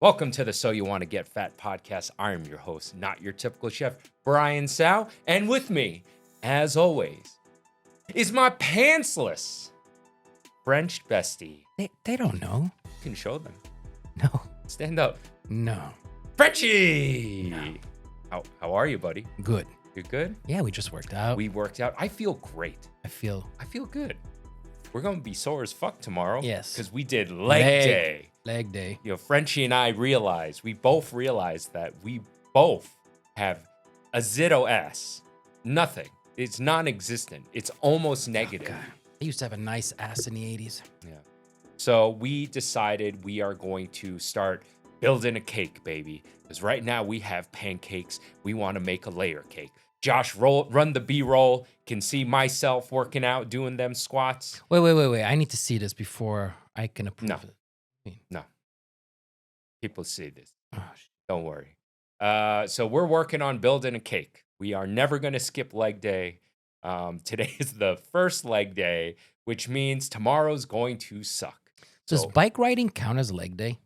Welcome to the So You Want to Get Fat podcast. I'm your host, not your typical chef, Brian Sow. And with me, as always, is my pantsless French bestie. They don't know. You can show them. No. Stand up. No. Frenchy! No. How are you, buddy? Good. You good? Yeah, we just worked out. We worked out. I feel great. I feel good. We're going to be sore as fuck tomorrow. Yes. Because we did leg day. Leg day. You know, Frenchy and I we both realized that we both have a zero ass. Nothing. It's non-existent. It's almost negative. God. I used to have a nice ass in the 80s. Yeah. So we decided we are going to start building a cake, baby. Because right now we have pancakes. We want to make a layer cake. Josh, run the B-roll. Can see myself working out, doing them squats. Wait. I need to see this before I can approve it. No. People see this. Oh, Don't worry. So we're working on building a cake. We are never going to skip leg day. Today is the first leg day, which means tomorrow's going to suck. Does bike riding count as leg day?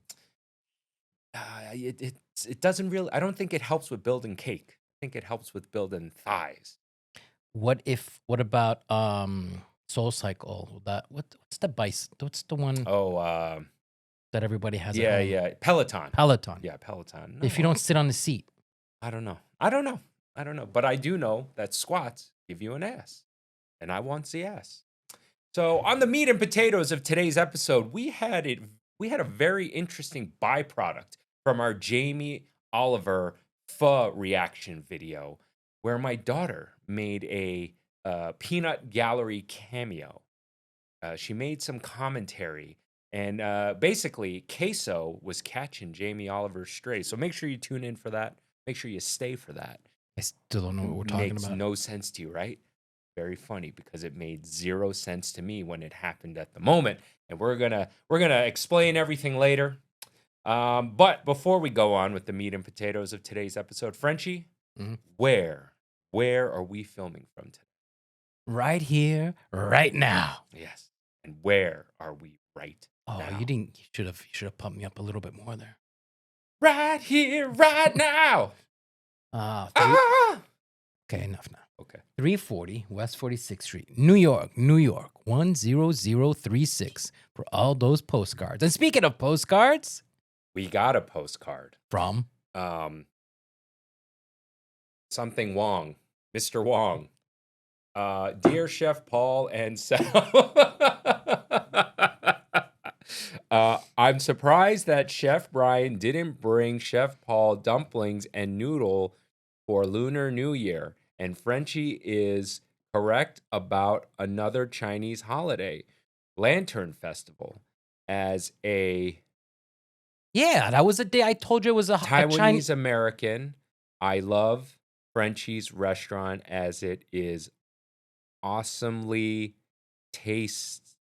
It doesn't really. I don't think it helps with building cake. I think it helps with building thighs. What about Soul Cycle? What's the bike? What's the one that everybody has? Yeah. Peloton. Yeah, Peloton. No. If you don't sit on the seat. I don't know. But I do know that squats give you an ass. And I want the ass. So on the meat and potatoes of today's episode, we had a very interesting byproduct from our Jamie Oliver pho reaction video where my daughter made a peanut gallery cameo. She made some commentary. And basically, CaseOh was catching Jamie Oliver's stray. So make sure you tune in for that. Make sure you stay for that. I still don't know what we're talking about. Makes no sense to you, right? Very funny because it made zero sense to me when it happened at the moment. And we're gonna explain everything later. But before we go on with the meat and potatoes of today's episode, Frenchy, where are we filming from today? Right here, right now. Yes. And where are we right now? You should have pumped me up a little bit more there. Right here, right now. Okay, enough now. Okay. 340 West 46th Street, New York, 10036 for all those postcards. And speaking of postcards, we got a postcard from something Wong, Mr. Wong. Dear Chef Paul and Sal, I'm surprised that Chef Brian didn't bring Chef Paul dumplings and noodle for Lunar New Year. And Frenchy is correct about another Chinese holiday, Lantern Festival, as a... Yeah, that was a day I told you it was a Taiwanese American. I love Frenchy's restaurant as it is awesomely tastes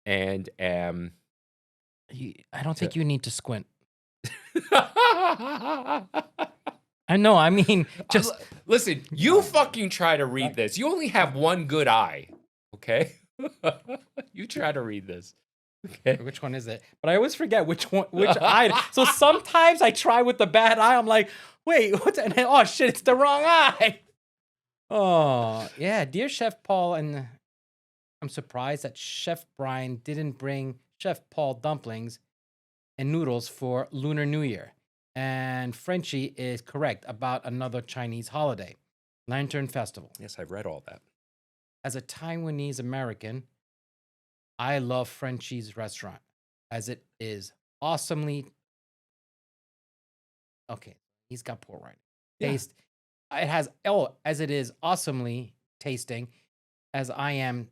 and I don't think you need to squint. I know, I mean, just... Listen, you fucking try to read this. You only have one good eye, okay? You try to read this. Okay. Which one is it? But I always forget which eye. So sometimes I try with the bad eye. I'm like, wait, what's that? Oh, shit, it's the wrong eye. Oh, yeah. Dear Chef Paul, and I'm surprised that Chef Brian didn't bring Chef Paul dumplings and noodles for Lunar New Year. And Frenchy is correct about another Chinese holiday, Lantern Festival. Yes, I've read all that. As a Taiwanese American, I love Frenchy's restaurant as it is awesomely... Okay, he's got poor writing. Taste. It has... as it is awesomely tasting as I am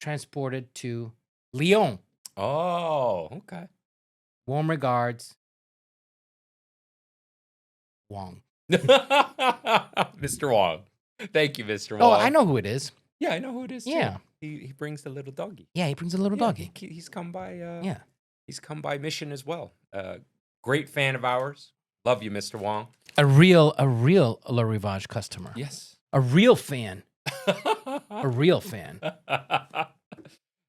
transported to Lyon. Oh, okay. Warm regards, Wong. Mr. Wong. Thank you, Mr. Wong. Oh, I know who it is. Yeah, I know who it is. Yeah. Too. He brings the little doggy. Yeah, he brings a little doggy. He's come by. Yeah. He's come by mission as well. Great fan of ours. Love you, Mr. Wong. A real Le Rivage customer. Yes. A real fan. A real fan.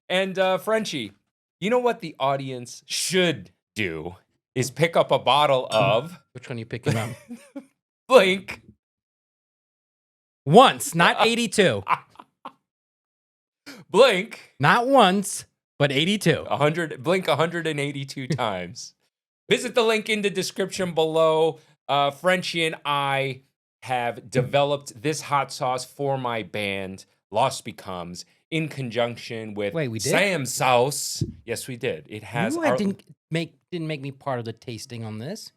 And Frenchy, you know what the audience should do is pick up a bottle of Which one are you picking up? Blink. Once, not 82. Blink. Not once, but 82. 182 times. Visit the link in the description below. Frenchy and I have developed this hot sauce for my band, Lost Becomes, in conjunction with Wait, we did? Sam Sauce. Yes, we did. It has. You didn't make me part of the tasting on this.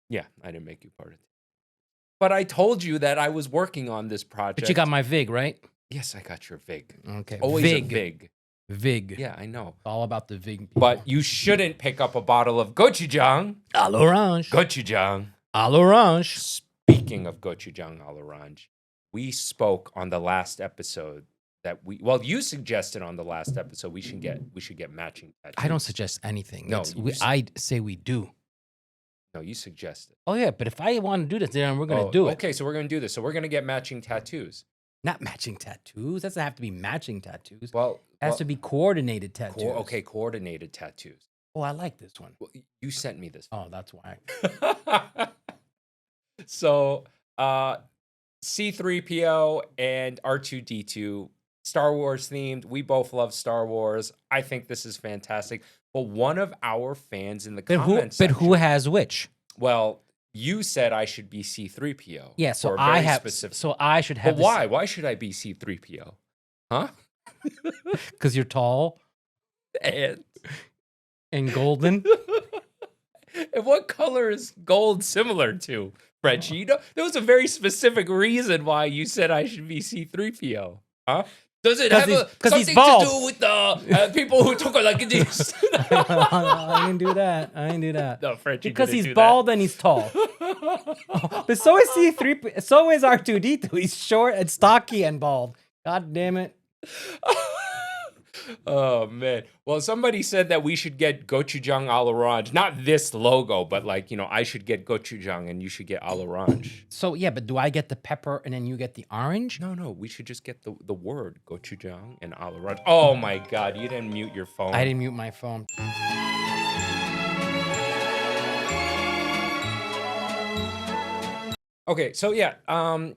Yeah, I didn't make you part of it. But I told you that I was working on this project. But you got my VIG, right? Yes, I got your VIG. Okay. Always a VIG. VIG. Yeah, I know. All about the VIG. People. But you shouldn't pick up a bottle of GOCHUJANG. À l'orange. GOCHUJANG. À l'orange. Speaking of GOCHUJANG à l'orange, we spoke on the last episode that you suggested on the last episode we should get matching tattoos. I don't suggest anything. No, I say we do. No, you suggested. Oh yeah, but if I want to do this, then we're gonna do it. Okay, so we're gonna do this. So we're gonna get matching tattoos. Not matching tattoos. Doesn't have to be matching tattoos. Well, it has to be coordinated tattoos. Okay, coordinated tattoos. Oh, I like this one. Well, you sent me this. Oh, that's why. So, C-3PO and R2-D2, Star Wars themed. We both love Star Wars. I think this is fantastic. But one of our fans in the comments section, who has which? Well, you said I should be C-3PO. Yeah, so I have. So I should have. But why? Why should I be C-3PO? Huh? Because you're tall and golden. And what color is gold similar to, Frenchy? You know, there was a very specific reason why you said I should be C-3PO. Huh? Does it have something to do with the people who took it like this? I didn't do that. No, Frenchy because he's bald and he's tall. But so is C3. So is R2D2. He's short and stocky and bald. God damn it. Oh man. Well, somebody said that we should get GOCHUJANG à l'orange. Not this logo, but I should get GOCHUJANG and you should get à l'orange. So yeah, but do I get the pepper and then you get the orange? No, we should just get the word GOCHUJANG and à l'orange. Oh my God, you didn't mute your phone. I didn't mute my phone. Okay, so yeah, what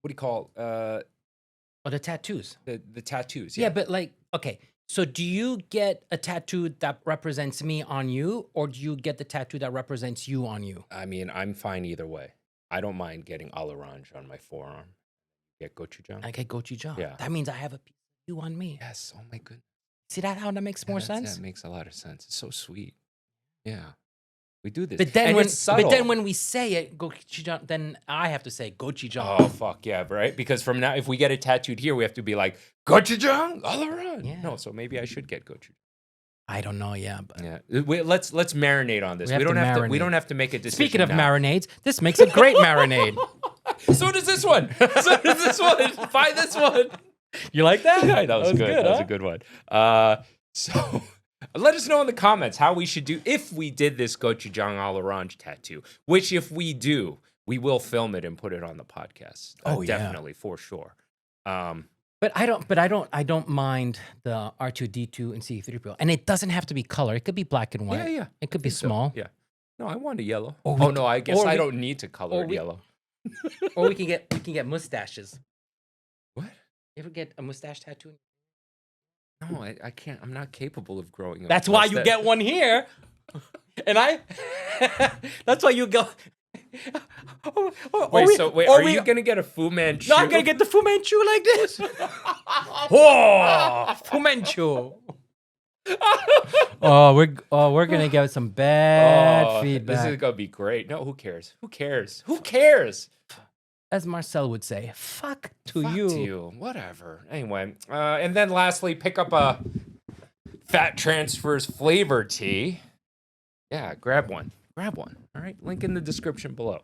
do you call the tattoos. The tattoos. Yeah, but okay. So do you get a tattoo that represents me on you, or do you get the tattoo that represents you on you? I mean, I'm fine either way. I don't mind getting à l'orange on my forearm. Get GOCHUJANG. I get GOCHUJANG. Yeah. That means I have a piece of you on me. Yes. Oh my goodness. See how that makes more sense? That makes a lot of sense. It's so sweet. Yeah. We do this. But then when we say it, GOCHUJANG, then I have to say GOCHUJANG. Oh fuck yeah, right? Because from now, if we get it tattooed here, we have to be like GOCHUJANG all around. Yeah. No, so maybe I should get GOCHUJANG. I don't know. Yeah, but Let's marinate on this. We don't have to make a decision. Speaking of now. marinades, this makes a great marinade. So does this one. So does this one. Buy this one. You like that? Yeah, that was good. That was a good one. So. Let us know in the comments how we should do if we did this GOCHUJANG à l'orange tattoo. Which, if we do, we will film it and put it on the podcast. Definitely, for sure. But I don't mind the R2D2 and C3PO, and it doesn't have to be color. It could be black and white. Yeah. It could be small. So. Yeah. No, I want a yellow. Oh no, I guess I don't need to color it yellow. Or we can get mustaches. What? You ever get a mustache tattoo? No, I can't. I'm not capable of growing. That's why you get one here, and that's why you go. Wait, are you gonna get a Fu Manchu? No, I'm gonna get the Fu Manchu like this. Whoa, Fu Manchu. We're gonna get some bad feedback. This is gonna be great. No, who cares? Who cares? As Marcel would say, fuck to Fuck you. to you. Whatever. Anyway, and then lastly, pick up a Fat Transfers flavor tea. Yeah, grab one. All right, link in the description below.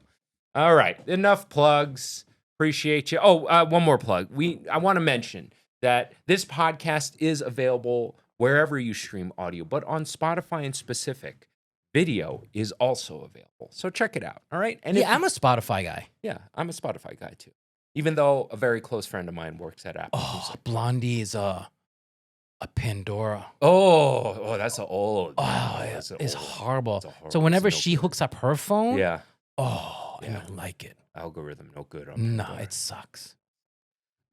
All right, enough plugs. Appreciate you. Oh, one more plug. I want to mention that this podcast is available wherever you stream audio, but on Spotify in specific. Video is also available. So check it out. All right. And I'm a Spotify guy. Yeah, I'm a Spotify guy too. Even though a very close friend of mine works at Apple Music. Blondie is A Pandora. Oh, that's an old. Oh, that's it's old. horrible. It's a horrible- So whenever it's no she good. hooks up her phone, Yeah, I Yeah. don't like it. algorithm, no good on No, Pandora. it sucks.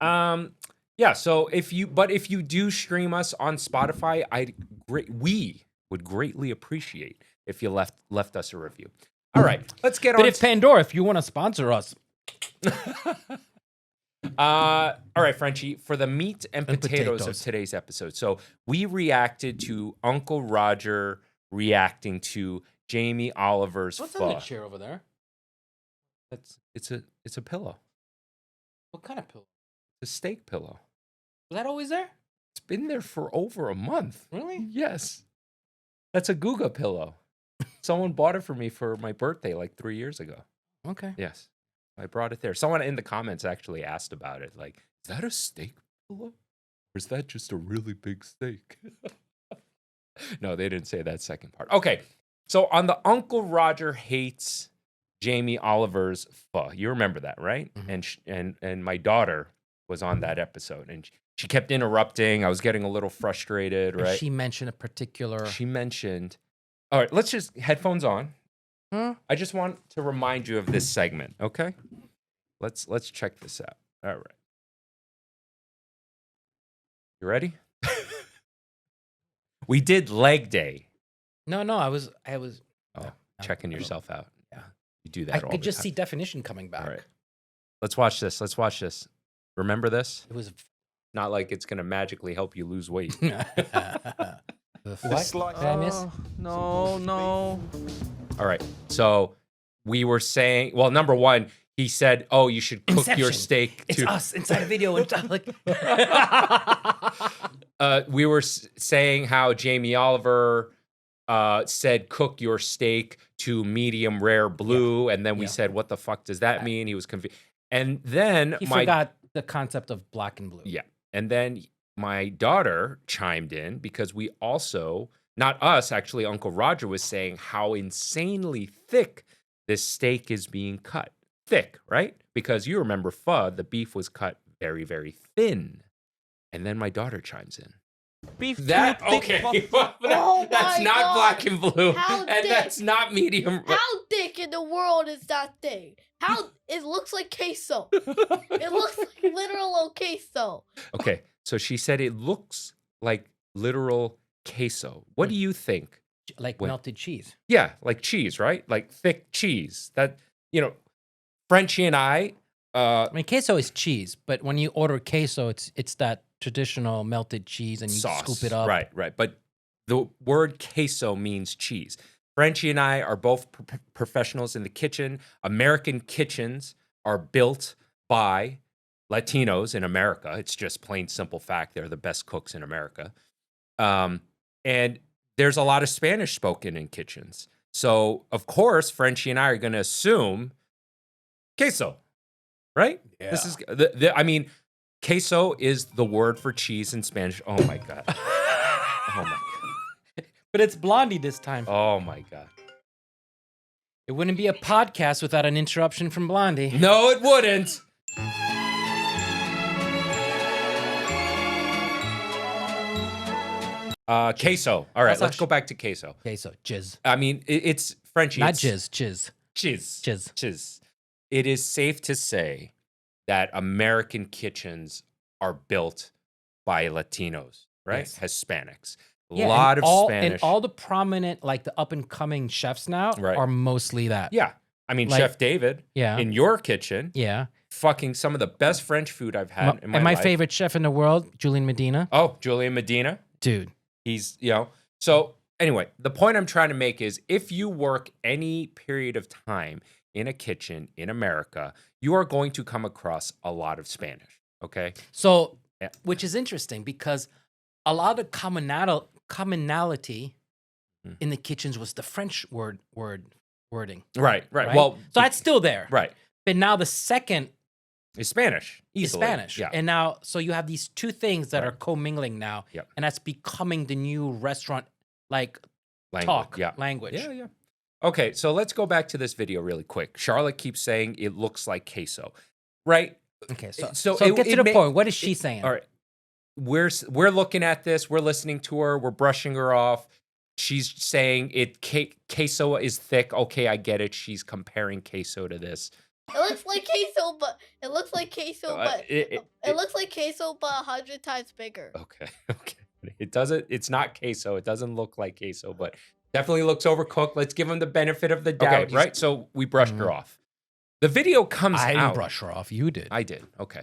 Yeah. So if you do stream us on Spotify, we would greatly appreciate if you left us a review. All right, let's get But on. if Pandora, if you want to sponsor us, All right, Frenchy, for the meat and potatoes of potatoes. today's episode. So we reacted to Uncle Roger reacting to Jamie Oliver's what's pho. on the chair over there? It's a pillow. What kind of pillow? It's a steak pillow. Was that always there? It's been there for over a month. Really? Yes. That's a Guga pillow. Someone bought it for me for my birthday like 3 years ago. Okay. Yes. I brought it there. Someone in the comments actually asked about it. Like, is that a steak pillow? Or is that just a really big steak? No, they didn't say that second part. Okay. So on the Uncle Roger hates Jamie Oliver's pho. You remember that, right? Mhm. And my daughter was on that episode, and she kept interrupting. I was getting a little frustrated, And right? she mentioned a particular. She mentioned. All right, let's just headphones on. Huh? I just want to remind you of this segment, okay? Let's check this out. All right. You ready? We did leg day. No, I was. Oh, no, checking no. yourself out. Yeah. You do that I all could the just time. see definition coming back. All right. Let's watch this. Remember this? It was. Not like it's going to magically help you lose weight. What? Did I miss? No. All right. So we were saying, well, number one, he said, oh, you should cook your Inception. steak It's to. us inside a video. And like. We were saying how Jamie Oliver said cook your steak to medium rare blue. And then we Yeah. said, what the fuck does that mean? He was confused. And then He forgot the concept of black and blue. Yeah. And then my daughter chimed in because we also, not us, actually, Uncle Roger was saying how insanely thick this steak is being cut. Thick, right? Because you remember pho, the beef was cut very, very thin. And then my daughter chimes in. Beef That, too thick okay. for- That's my not God. black and blue. How And thick? that's not medium. How thick in the world is that thing? How it looks like queso. It looks like literal queso. Okay. So she said it looks like literal queso. What do you think? Like Wait. melted cheese. Yeah, like cheese, right? Like thick cheese. That, Frenchy and I, I mean, queso is cheese, but when you order queso, it's that traditional melted cheese, and you sauce. scoop it up. Right. But the word queso means cheese. Frenchy and I are both professionals in the kitchen. American kitchens are built by Latinos in America. It's just plain simple fact. They're the best cooks in America. And there's a lot of Spanish spoken in kitchens. So, of course, Frenchy and I are going to assume queso, right? Yeah. This is, I mean, queso is the word for cheese in Spanish. Oh, my God. Oh, my God. But it's Blondie this time. Oh, my God. It wouldn't be a podcast without an interruption from Blondie. No, it wouldn't. Queso. All right, That's let's how go back to queso. Queso, jizz. I mean, it's Frenchy. Not it's jizz, chiz. Chiz. Chiz. Chiz. It is safe to say that American kitchens are built by Latinos, right? Yes. Hispanics. A Yeah, lot of and Spanish. all the prominent, like the up and coming chefs now, Right. are mostly that. Yeah. I mean, Like- Chef David, Yeah. in your kitchen, Yeah. fucking some of the best French food I've had in my And my life. favorite chef in the world, Julian Medina. Oh, Julian Medina. Dude. He's, so anyway, the point I'm trying to make is if you work any period of time in a kitchen in America, you are going to come across a lot of Spanish. Okay. So, Yeah. which is interesting because a lot of commonality Mm. in the kitchens was the French wording. Right. Right. Well, so that's still there. right. But now the second It's Spanish. is Easily. Spanish. Yeah. And now, so you have these two things that Right. are commingling now. Yep. And that's becoming the new restaurant, like Language. Yeah. language. Yeah. Okay. So let's go back to this video really quick. Charlotte keeps saying it looks like queso. Right. Okay. So So get it to the may- point. What is she saying? All right. we're looking at this, we're listening to her, we're brushing her off. She's saying CaseOh is thick. Okay, I get it. She's comparing CaseOh to this. It looks like CaseOh, but it looks like CaseOh, but it looks like CaseOh, but 100 times bigger. Okay. It doesn't. It's not CaseOh. It doesn't look like CaseOh, but definitely looks overcooked. Let's give him the benefit of the doubt, Okay, right? So we brushed her off. The video comes I out. didn't brush her off. You did. I did. Okay.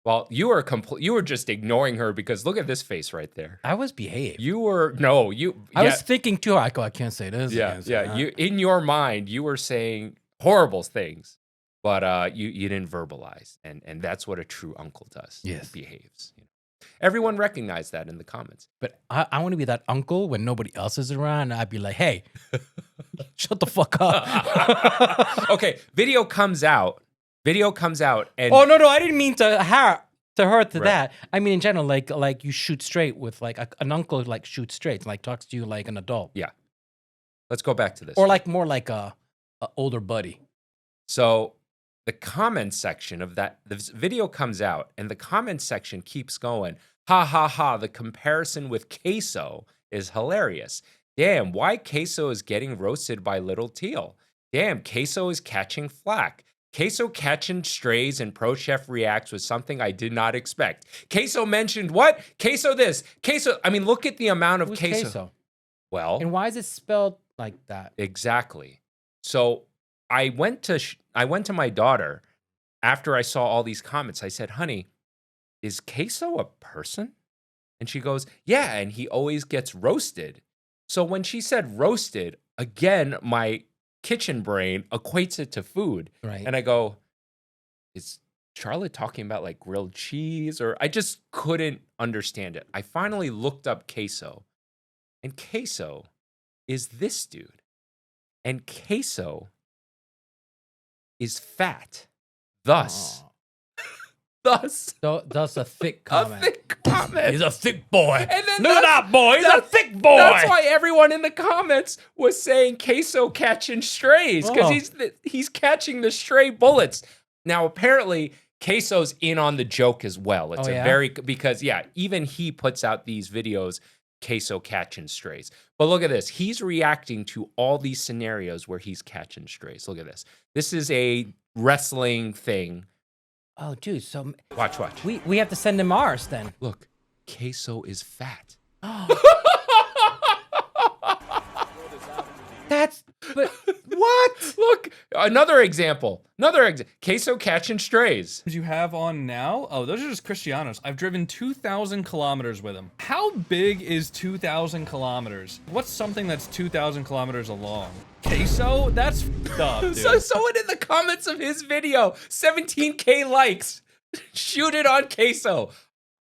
Well, you were just ignoring her because look at this face right there. I was behaved. I was thinking too. I can't say this. Yeah. You in your mind, you were saying horrible things, but you didn't verbalize, and that's what a true uncle does. Yes. He behaves. Everyone recognized that in the comments. But I want to be that uncle when nobody else is around. I'd be like, hey, shut the fuck up. Okay, video comes out, and oh no, I didn't mean to her Right. that. I mean in general, like you shoot straight with like an uncle like shoots straight, like talks to you like an adult, yeah. Let's go back to this. or like more like a older buddy. So the comment section of that, the video comes out, and the comment section keeps going. Ha ha ha! The comparison with CaseOh is hilarious. Damn, why CaseOh is getting roasted by Little Teal? Damn, CaseOh is catching flack. CaseOh catching strays and Pro Chef reacts was something I did not expect. CaseOh mentioned what? CaseOh this. CaseOh. I mean, look at the amount of Who's CaseOh. queso? Well, And why is it spelled like that? exactly. So I went to my daughter after I saw all these comments. I said, honey, is CaseOh a person? And she goes, yeah, and he always gets roasted. So when she said roasted, again, my kitchen brain equates it to food. Right. And I go, is Charlotte talking about like grilled cheese? Or I just couldn't understand it. I finally looked up CaseOh, and CaseOh is this dude. And CaseOh is fat. Thus, So that's a thick comment. a thick comment. He's a thick boy. And then Look at that boy. He's a that's- thick boy. That's why everyone in the comments was saying CaseOh catching strays, because Oh. he's catching the stray bullets. Now, apparently, CaseOh's in on the joke as well. It's Oh, a yeah? because even he puts out these videos, CaseOh catching strays. But look at this. He's reacting to all these scenarios where he's catching strays. Look at this. This is a wrestling thing. Oh, dude. So Watch. we have to send him ours then. Look, CaseOh is fat. But what? Look, another example. CaseOh catching strays. You have on now? Oh, those are just Cristianos. I've driven 2,000 kilometers with him. How big is 2,000 kilometers? What's something that's 2,000 kilometers along? CaseOh? That's f***ed dude. So someone in the comments of his video, 17K likes. Shoot it on CaseOh.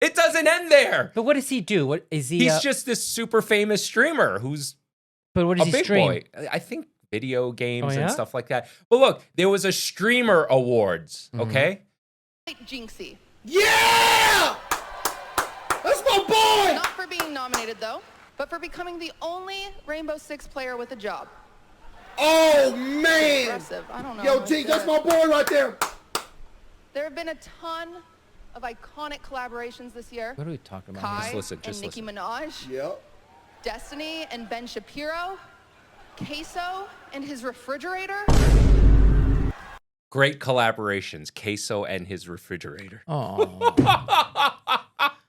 It doesn't end there. But what does he do? What is he? He's just this super famous streamer who's But what a does he big stream? boy. I think video games yeah? and stuff like that. But look, there was a streamer awards, okay? Jinxie. Yeah! That's my boy! Not for being nominated, though, but for becoming the only Rainbow Six player with a job. Oh, man! Impressive. I don't know. Yo, T, that's my boy right there. There have been a ton of iconic collaborations this year. What are we talking about? Kai listen, and just Nicki listen. Minaj, Yep. Destiny and Ben Shapiro, CaseOh and his refrigerator. Great collaborations, CaseOh and his refrigerator. Oh.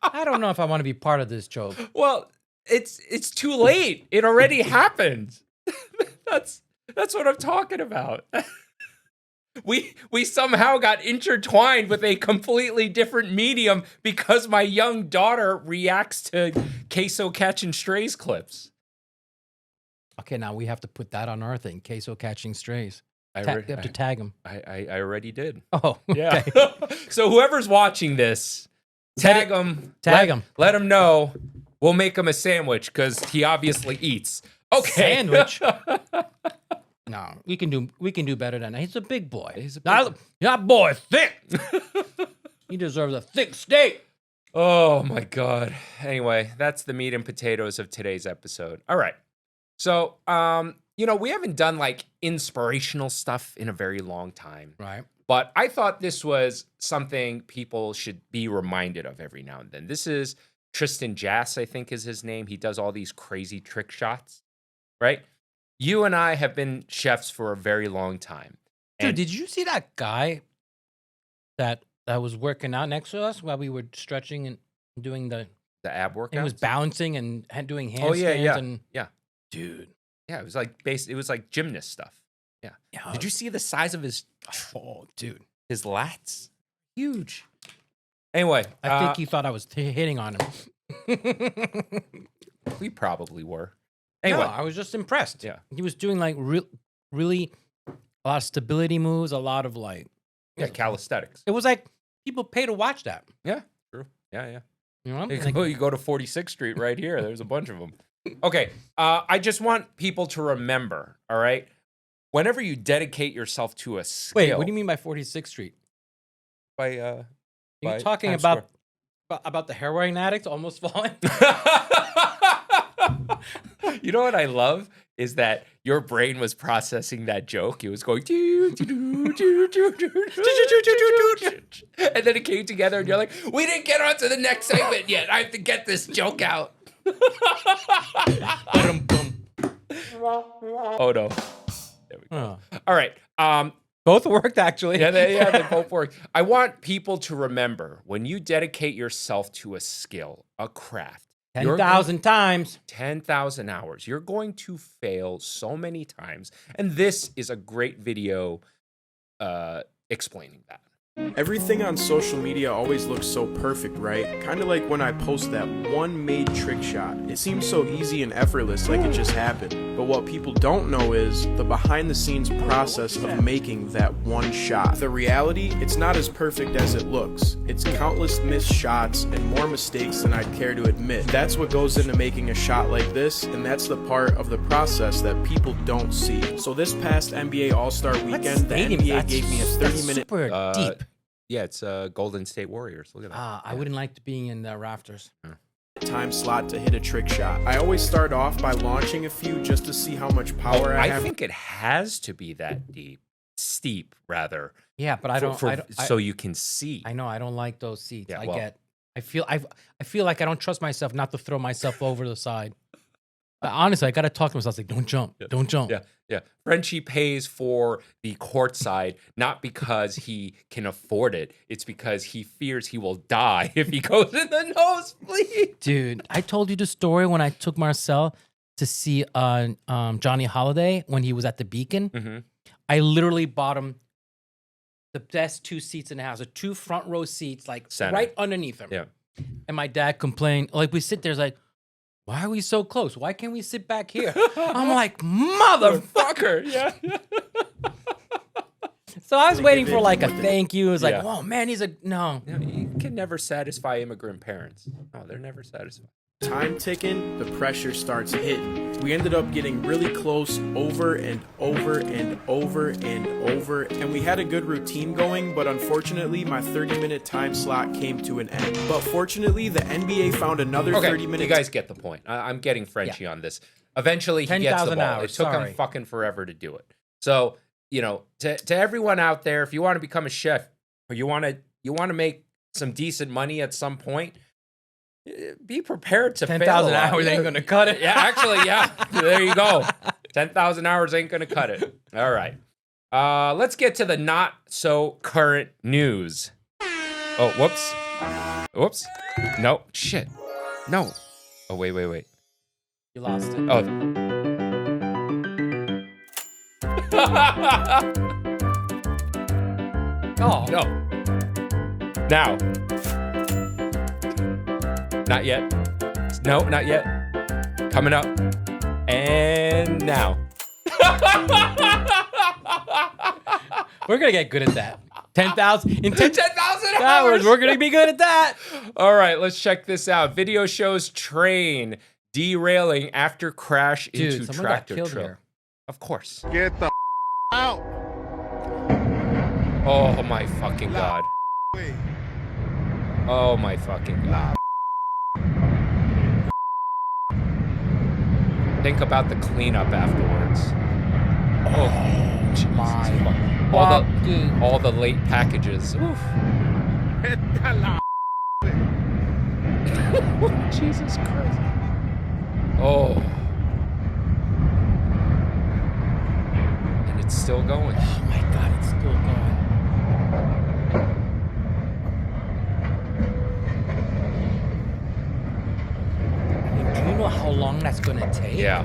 I don't know if I want to be part of this joke. Well, it's too late. It already happened. That's what I'm talking about. We somehow got intertwined with a completely different medium because my young daughter reacts to CaseOh catching strays clips. Okay, now we have to put that on our thing. CaseOh catching strays. I You have to tag him. I already did. Oh, Yeah. okay. So whoever's watching this, tag him. Tag him. Let him know. We'll make him a sandwich because he obviously eats. Okay. Sandwich? No, we can do better than that. He's a big boy. He's a big That, that boy thick. He deserves a thick steak. Oh my God. Anyway, that's the meat and potatoes of today's episode. All right. So, we haven't done like inspirational stuff in a very long time, Right. but I thought this was something people should be reminded of every now and then. This is Tristan Jass, I think is his name. He does all these crazy trick shots, right? You and I have been chefs for a very long time. Dude, And did you see that guy that was working out next to us while we were stretching and doing the? the ab workout. It was bouncing and doing handstands. Oh, yeah. And Yeah. dude, Yeah, it was like it was like gymnast stuff. Yeah. yeah. Did you see the size of his Oh, dude. his lats? Huge. Anyway, I think he thought I was hitting on him. we probably were. Anyway, Anyway, I was just impressed. Yeah. He was doing like really a lot of stability moves, a lot of like. yeah, calisthenics. It was like people pay to watch that. Yeah, true. Yeah. You know, You go to 46th Street right here. There's a bunch of them. Okay, I just want people to remember, all right? Whenever you dedicate yourself to a skill. wait, what do you mean by 46th Street? By Are by you talking Times about the heroin addict almost falling? You know what I love is that your brain was processing that joke. It was going, and then it came together, and you're like, "We didn't get on to the next segment yet. I have to get this joke out." Oh no! There we go. All right. Both worked actually. Yeah, they both work. I want people to remember when you dedicate yourself to a skill, a craft, 10,000 times. 10,000 hours. You're going to fail so many times. And this is a great video explaining that. Everything on social media always looks so perfect, right? Kind of like when I post that one made trick shot. It seems so easy and effortless, like it just happened. But what people don't know is the behind the scenes process of making that one shot. The reality, it's not as perfect as it looks. It's countless missed shots and more mistakes than I'd care to admit. That's what goes into making a shot like this, and that's the part of the process that people don't see. So this past NBA All-Star weekend, the NBA gave me a 30-minute... Super deep. Yeah, it's Golden State Warriors. Look at that. I wouldn't like to be in the rafters. time slot to hit a trick shot. I always start off by launching a few just to see how much power I have. I think it has to be that steep rather. Yeah, but I don't. So you can see. I know I don't like those seats. Yeah, I feel like I don't trust myself not to throw myself over the side. Honestly, I gotta talk to myself. Like, don't jump, don't jump. Yeah. Frenchy pays for the court side not because he can afford it. It's because he fears he will die if he goes in the nosebleed. Dude, I told you the story when I took Marcel to see Johnny Holiday when he was at the Beacon. Mm-hmm. I literally bought him the best 2 seats in the house, the 2 front row seats, like Center. right underneath him. Yeah. And my dad complained, like we sit there, it's like, why are we so close? Why can't we sit back here? I'm like, motherfucker. Yeah. So I was waiting for like a thank you. It was like, Yeah. oh man, no. You can never satisfy immigrant parents. No, they're never satisfied. Time ticking, the pressure starts hitting. We ended up getting really close over and over and over and over, and we had a good routine going, but unfortunately my 30-minute time slot came to an end. But fortunately, the NBA found another 30 minutes. You guys get the point. I'm getting Frenchy on this. Eventually, he gets the 10,000 ball. hours, It took him sorry. fucking forever to do it. So, to everyone out there, if you want to become a chef or you want to make some decent money at some point, be prepared to fail. 10,000 hours ain't gonna cut it. Yeah, actually, yeah. There you go. 10,000 hours ain't gonna cut it. All right. Let's get to the not so current news. Oh, whoops. Whoops. No, shit. No. Oh, wait. You lost it. Oh. Oh. No. Now. Not yet. No, not yet. Coming up. And now. We're gonna get good at that. 10,000 in 10,000 hours. We're gonna be good at that. All right, let's check this out. Video shows train derailing after crash Dude, into someone got tractor killed trailer. here. Of course. Get the out. Oh my fucking god. Oh my fucking god. Think about the cleanup afterwards. Oh, Jesus. All the late packages. Oof. Jesus Christ. Oh. And it's still going. Oh my God, it's still going. I mean, do you know how long that's gonna take? Yeah.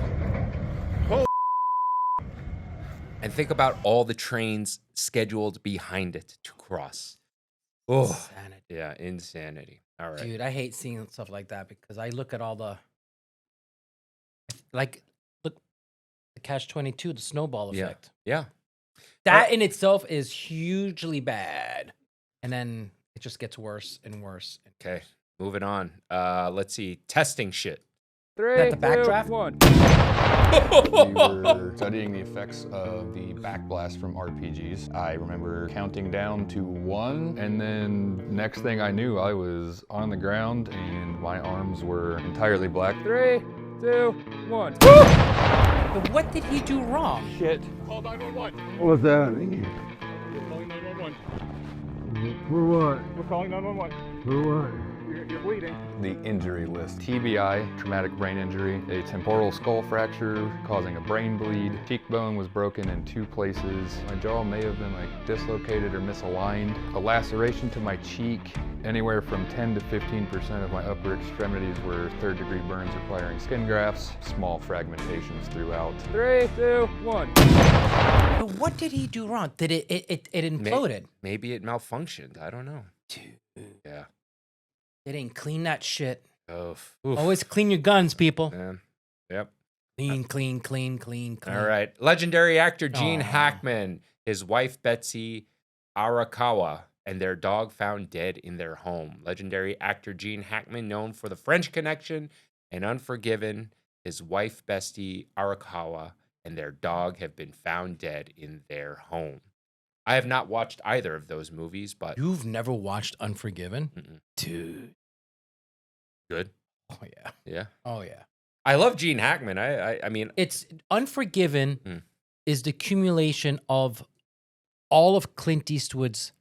And think about all the trains scheduled behind it to cross. Oh, Insanity. yeah, insanity. All right. Dude, I hate seeing stuff like that because I look at all the, like, look, the Catch-22, the snowball Yeah. effect. Yeah. That in itself is hugely bad. And then it just gets worse and worse. Okay. Moving on. Let's see. Testing shit. Is that the backdraft? We were studying the effects of the backblast from RPGs. I remember counting down to 1, and then next thing I knew, I was on the ground and my arms were entirely black. 3, 2, 1. But what did he do wrong? Shit. What was that? We're calling 911. For what? We're calling 911. For what? You're bleeding. The injury list. TBI, traumatic brain injury, a temporal skull fracture causing a brain bleed, cheekbone was broken in 2 places, my jaw may have been like dislocated or misaligned, a laceration to my cheek, anywhere from 10 to 15% of my upper extremities were 3rd-degree burns requiring skin grafts, small fragmentations throughout. 3, 2, 1. But what did he do wrong? Did it imploded? Maybe it malfunctioned. I don't know. Dude, Yeah. they didn't clean that shit. Oof. Always clean your guns, people. Man. Yep. Clean. All right. Legendary actor Gene Aw. Hackman, his wife Betsy Arakawa, and their dog found dead in their home. Legendary actor Gene Hackman, known for The French Connection and Unforgiven, his wife Betsy Arakawa, and their dog have been found dead in their home. I have not watched either of those movies, but You've never watched Unforgiven? Mm-mm. Dude. Good. Oh, yeah. Yeah. Oh, yeah. I love Gene Hackman. I mean, It's Unforgiven Hmm. is the accumulation of all of Clint Eastwood's,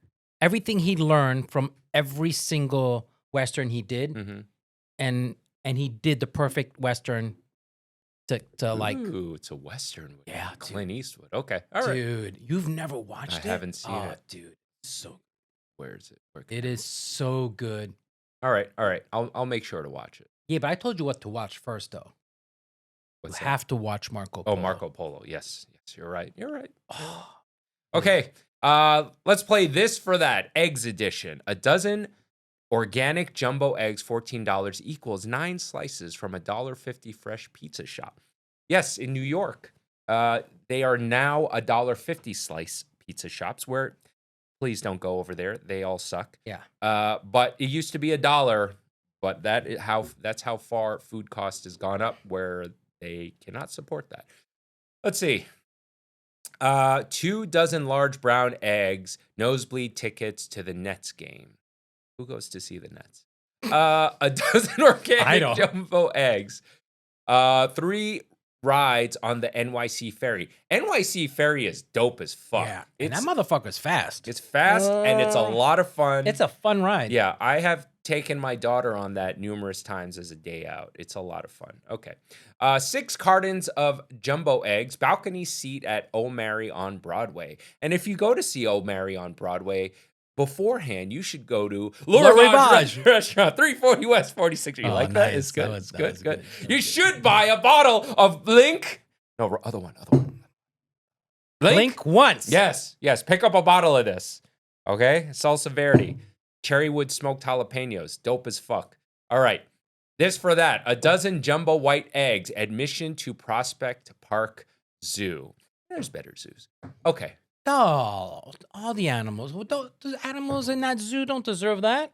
everything he learned from every single Western he did. mhm. And he did the perfect Western to like, Ooh, it's a Western with Yeah, Clint Eastwood. Okay. All right. dude, you've never watched it? I haven't seen Oh, it. dude, so Where is it? Where can it I- is so good. All right. I'll make sure to watch it. Yeah, but I told you what to watch first, though. What's You that? have to watch Marco Oh, Polo. Marco Polo. Yes. You're right. Oh, Okay. Let's play this for that. Eggs edition. A dozen organic jumbo eggs, $14 equals 9 slices from a $1.50 fresh pizza shop. Yes, in New York. They are now $1.50 slice pizza shops where please don't go over there. They all suck. yeah. But it used to be $1, but that's how far food cost has gone up where they cannot support that. Let's see. 2 dozen large brown eggs, nosebleed tickets to the Nets game. Who goes to see the Nets? A dozen I organic don't. jumbo eggs. 3 rides on the NYC ferry. NYC ferry is dope as fuck. Yeah. And It's, that motherfucker's fast. it's fast and it's a lot of fun. It's a fun ride. Yeah, I have taken my daughter on that numerous times as a day out. It's a lot of fun. Okay. 6 cartons of jumbo eggs, balcony seat at O'Mary on Broadway. And if you go to see O'Mary on Broadway, beforehand, you should go to Le Rivage Rivage. Restaurant, 340 West 46th. You Oh, like that? nice. It's good. That It's was good. good. Good. You should buy a bottle of Blink. No, other one. Blink once. Yes. Pick up a bottle of this. Okay? Salsa Verde. Cherrywood smoked jalapenos. Dope as fuck. All right. This for that. A dozen jumbo white eggs. Admission to Prospect Park Zoo. There's better zoos. Okay. Oh, all the animals. Well, the animals in that zoo don't deserve that.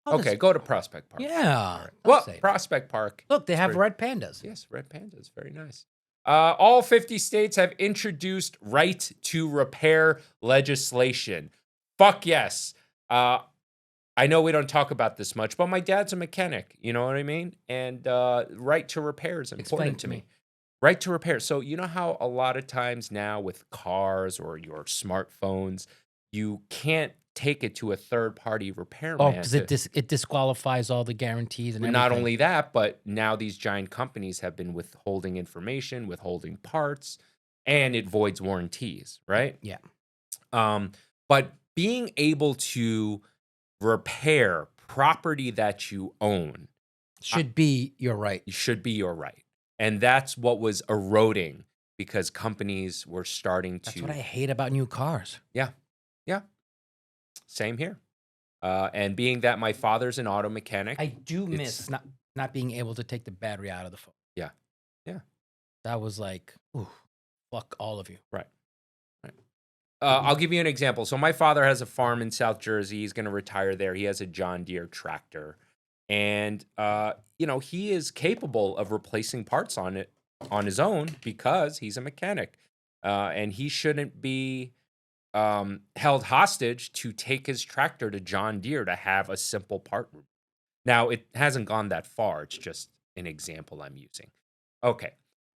All Okay, this- go to Prospect Park. Yeah. Well, I'll say. Prospect Park. Look, they It's have very- red pandas. Yes, red pandas. Very nice. All 50 states have introduced right to repair legislation. Fuck yes. I know we don't talk about this much, but my dad's a mechanic. You know what I mean? And right to repair is important Explain to me. Right to repair. So you know how a lot of times now with cars or your smartphones, you can't take it to a third-party Oh, repairman. because it disqualifies all the guarantees and Not everything. only that, but now these giant companies have been withholding information, withholding parts, and it voids warranties, right? Yeah. But being able to repair property that you own Should be your right. should be your right. And that's what was eroding because companies were starting to. That's what I hate about new cars. Yeah. Yeah. Same here. And being that my father's an auto mechanic. I do miss not being able to take the battery out of the phone. Yeah. Yeah. That was like, ooh, fuck all of you. Right. Right. I'll give you an example. So my father has a farm in South Jersey. He's going to retire there. He has a John Deere tractor. And, he is capable of replacing parts on it on his own because he's a mechanic. And he shouldn't be held hostage to take his tractor to John Deere to have a simple part. Now, it hasn't gone that far. It's just an example I'm using. Okay.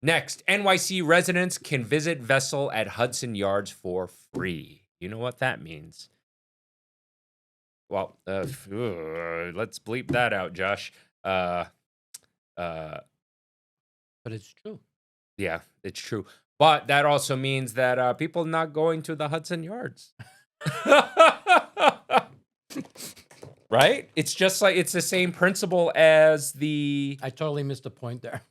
Next, NYC residents can visit vessel at Hudson Yards for free. You know what that means? Well, let's bleep that out, Josh. But it's true. Yeah, it's true. But that also means that people not going to the Hudson Yards. Right? It's just like it's the same principle as I totally missed the point there.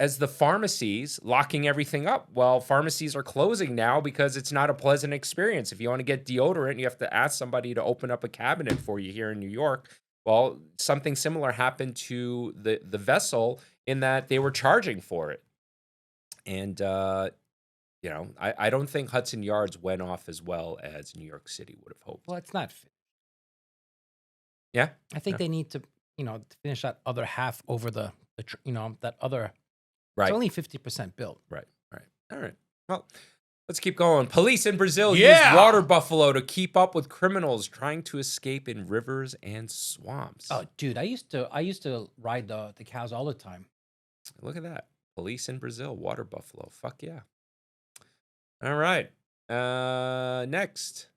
as the pharmacies locking everything up. Well, pharmacies are closing now because it's not a pleasant experience. If you want to get deodorant, you have to ask somebody to open up a cabinet for you here in New York. Well, something similar happened to the vessel in that they were charging for it. And, I don't think Hudson Yards went off as well as New York City would have hoped. Well, it's not finished. Yeah? I think Yeah. they need to, finish that other half over that other. Right. It's only 50% built. Right. All right. Well, let's keep going. Police in Brazil Yeah! use water buffalo to keep up with criminals trying to escape in rivers and swamps. Oh, dude, I used to ride the cows all the time. Look at that. Police in Brazil, water buffalo. Fuck yeah. All right. Next.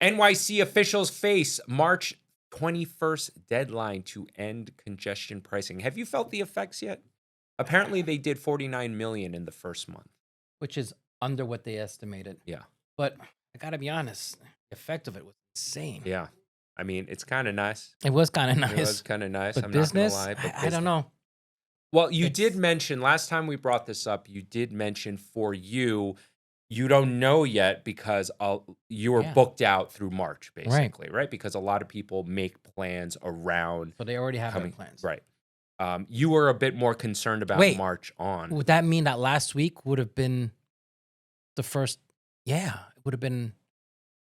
NYC officials face March 21st deadline to end congestion pricing. Have you felt the effects yet? Apparently they did 49 million in the first month. Which is under what they estimated. Yeah. But I gotta be honest, the effect of it was insane. Yeah. I mean, it's kind of nice. It was kind of nice. It was kind of nice. But I'm business, not going to lie. But I don't know. Well, you did mention last time we brought this up, you did mention for you don't know yet because you were booked out through March, basically, right? Because a lot of people make plans around. So they already have their plans. Right. You were a bit more concerned about March on. Would that mean that last week would have been the first? Yeah, it would have been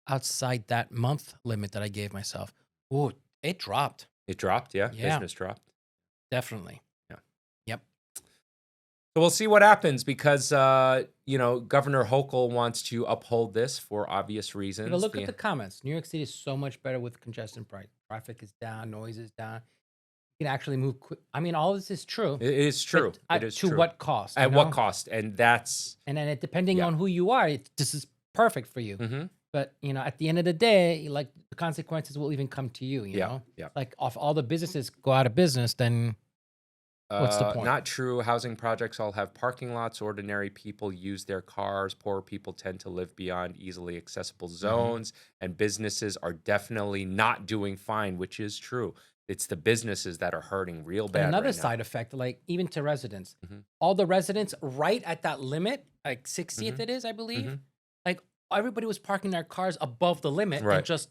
outside that month limit that I gave myself. Oh, it dropped. It dropped, yeah? Yeah. Business dropped. Definitely. Yeah. Yep. So we'll see what happens because, Governor Hochul wants to uphold this for obvious reasons. But look at the comments. New York City is so much better with congestion price. Traffic is down, noise is down. You can actually move quick. I mean, all this is true. It is true. It is to true. what cost? At what cost? And that's... And then depending on who you are, this is perfect for you. Mhm. But, at the end of the day, like the consequences will even come to you, you know? Yeah. Like if all the businesses go out of business, then what's the point? Not true. Housing projects all have parking lots. Ordinary people use their cars. Poor people tend to live beyond easily accessible zones. And businesses are definitely not doing fine, which is true. It's the businesses that are hurting real bad. And another right now. side effect, like even to residents, Mhm. all the residents right at that limit, like 60th Mhm. it is, I believe, Mhm. like everybody was parking their cars above the limit Right. and just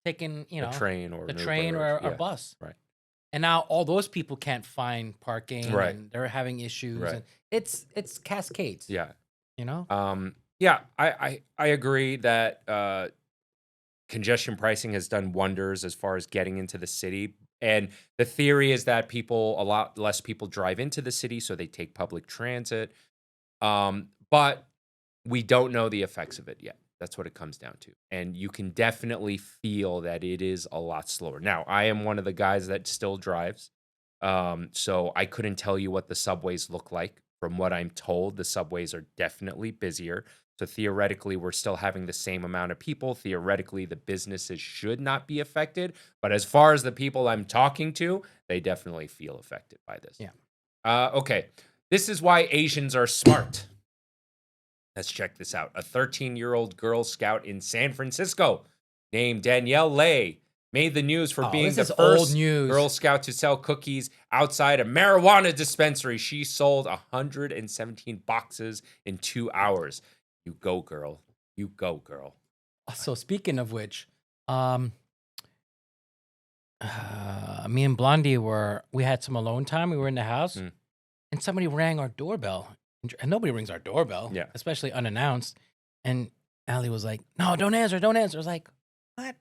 taking, a train or the an train Uber or a bus. Right. And now all those people can't find parking Right. and they're having issues. Right. And it's cascades. Yeah. Yeah. I agree that congestion pricing has done wonders as far as getting into the city. And the theory is that a lot less people drive into the city, so they take public transit. But we don't know the effects of it yet. That's what it comes down to. And you can definitely feel that it is a lot slower. Now, I am one of the guys that still drives. So I couldn't tell you what the subways look like. From what I'm told, the subways are definitely busier. So theoretically, we're still having the same amount of people. Theoretically, the businesses should not be affected. But as far as the people I'm talking to, they definitely feel affected by this. Yeah. Okay. This is why Asians are smart. Let's check this out. A 13-year-old Girl Scout in San Francisco named Danielle Lay made the news for being this the is first old news. Girl Scout to sell cookies outside a marijuana dispensary. She sold 117 boxes in 2 hours. You go, girl. You go, girl. So speaking of which, me and Blondie we had some alone time. We were in the house, and somebody rang our doorbell, and nobody rings our doorbell, Yeah. especially unannounced. And Allie was like, "No, don't answer, don't answer." I was like, "What?"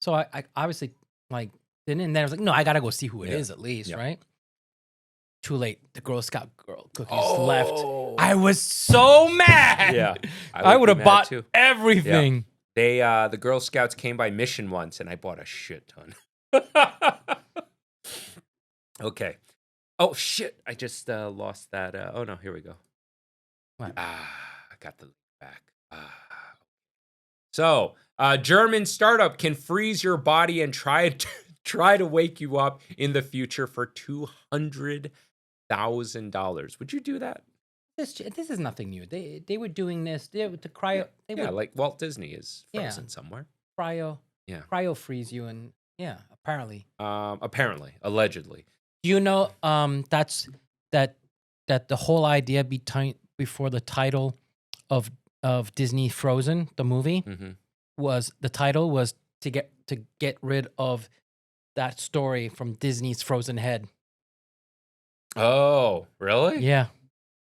So I obviously like didn't, and then I was like, "No, I gotta go see who it is at least, Yeah. right?" Too late. The Girl Scout girl cookies left. Oh. I was so mad. Yeah. I would be have mad bought too. everything. They the Girl Scouts came by mission once, and I bought a shit ton. Okay. Oh shit! I just lost that. Oh no, here we go. What? I got the link back. So, German startup can freeze your body and try to wake you up in the future for $200,000. Would you do that? This is nothing new. They were doing this. They would cryo. They Yeah, would like Walt Disney is Yeah. frozen somewhere. cryo. Yeah. Cryo freeze you, and yeah, apparently. Apparently, allegedly. Do you know that's that the whole idea before the title of Disney Frozen, the movie, Mm-hmm. was to get rid of that story from Disney's Frozen head. Oh, really? Yeah.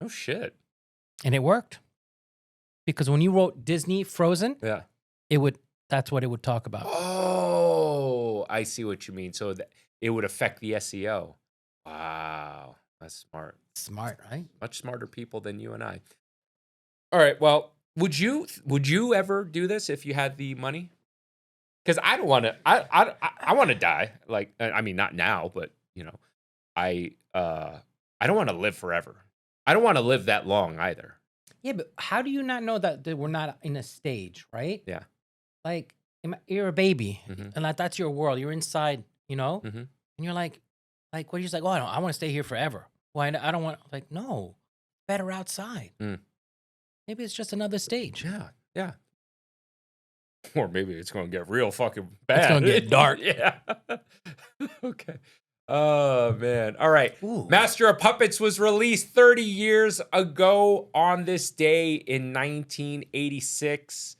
Oh shit. And it worked. Because when you wrote Disney Frozen, Yeah. that's what it would talk about. Oh, I see what you mean. So it would affect the SEO. Wow, that's smart. Smart, right? Much smarter people than you and I. All right. Well, would you ever do this if you had the money? Because I don't want to. I want to die. Like, I mean, not now, but I don't want to live forever. I don't want to live that long either. Yeah, but how do you not know that we're not in a stage, right? Yeah. Like, you're a baby, Mhm. and that's your world. You're inside, Mhm. and you're like, what are you like? Oh, I want to stay here forever. Well, I don't want. Like, no, better outside. Mm. Maybe it's just another stage. Yeah. Yeah. Or maybe it's going to get real fucking bad. It's gonna get dark. Yeah. Okay. Oh, man. All right. Ooh. Master of Puppets was released 30 years ago on this day in 1986.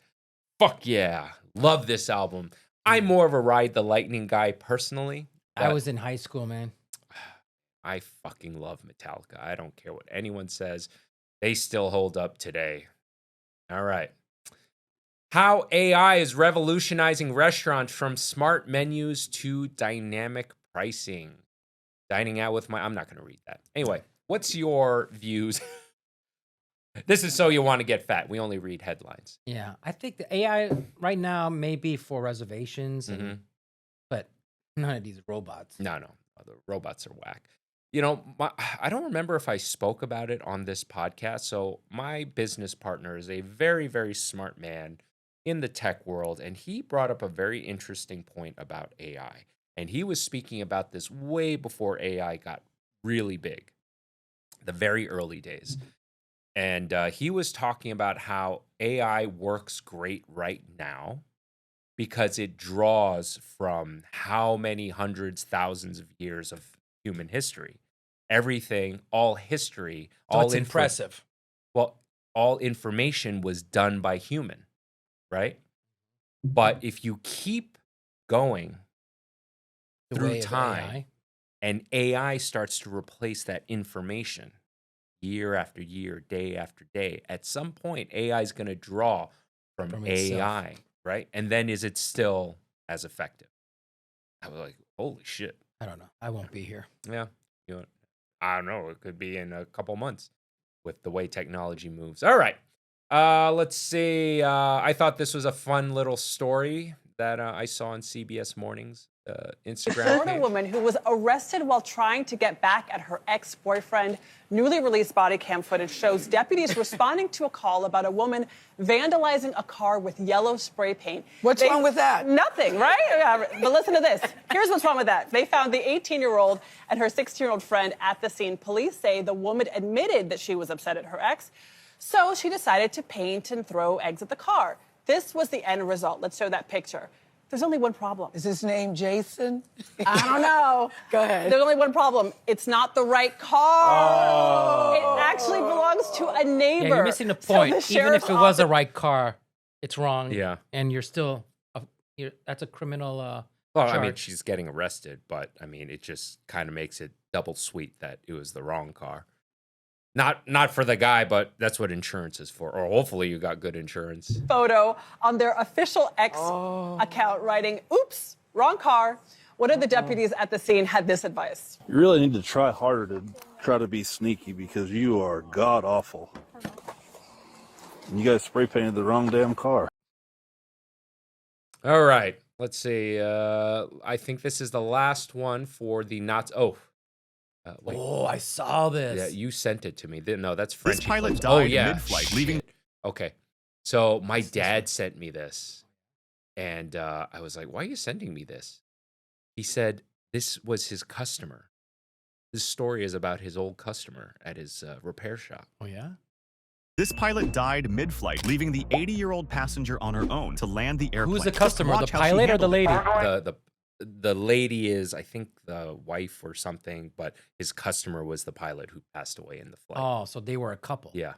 Fuck yeah. Love this album. I'm more of a Ride the Lightning guy personally. I but was in high school, man. I fucking love Metallica. I don't care what anyone says. They still hold up today. All right. How AI is revolutionizing restaurants from smart menus to dynamic pricing. Dining out with I'm not going to read that. Anyway, what's your views? This is So You Want to Get Fat. We only read headlines. Yeah, I think the AI right now may be for reservations, but none of these robots. No. The robots are whack. I don't remember if I spoke about it on this podcast. So my business partner is a very, very smart man in the tech world, and he brought up a very interesting point about AI. And he was speaking about this way before AI got really big, the very early days. And he was talking about how AI works great right now because it draws from how many hundreds, thousands of years of human history. Everything, all history, So all it's impressive. Well, all information was done by human, right? But if you keep going The through way of time AI. and AI starts to replace that information year after year, day after day, at some point AI is going to draw from itself. AI, right? And then is it still as effective? I was like, holy shit. I don't know. I won't be here. Yeah. I don't know. It could be in a couple months with the way technology moves. All right. Let's see. I thought this was a fun little story. that I saw on CBS Mornings Instagram Florida page? woman who was arrested while trying to get back at her ex-boyfriend. Newly released body cam footage shows deputies responding to a call about a woman vandalizing a car with yellow spray paint. What's wrong with that? Nothing, right? Yeah, but listen to this. Here's what's wrong with that. They found the 18-year-old and her 16-year-old friend at the scene. Police say the woman admitted that she was upset at her ex, so she decided to paint and throw eggs at the car. This was the end result. Let's show that picture. There's only one problem. Is his name Jason? I don't know. Go ahead. There's only one problem. It's not the right car. It actually belongs to a neighbor. Yeah, you're missing the So point. the Even if sheriff's it was the office- right car, it's wrong. Yeah. And you're still, that's a criminal Well, I mean, charge. she's getting arrested, but I mean, it just kind of makes it double sweet that it was the wrong car. Not for the guy, but that's what insurance is for. Or hopefully you got good insurance. photo on their official X account writing, oops, wrong car. One of the deputies at the scene had this advice. You really need to try harder to try to be sneaky because you are god awful. And you guys spray painted the wrong damn car. All right. Let's see. I think this is the last one for the not. Oh. Wait. Oh, I saw this. Yeah, you sent it to me. No, that's Frenchy. This pilot Clips. died Oh, yeah. mid-flight, Shit. leaving. Okay. So my dad sent me this. And I was like, why are you sending me this? He said this was his customer. This story is about his old customer at his repair shop. Oh, yeah? This pilot died mid-flight, leaving the 80-year-old passenger on her own to land the airplane. Who's the Just customer, the watch how she pilot or the handled it. lady? The lady is, I think, the wife or something, but his customer was the pilot who passed away in the flight. Oh, so they were a couple. Yeah.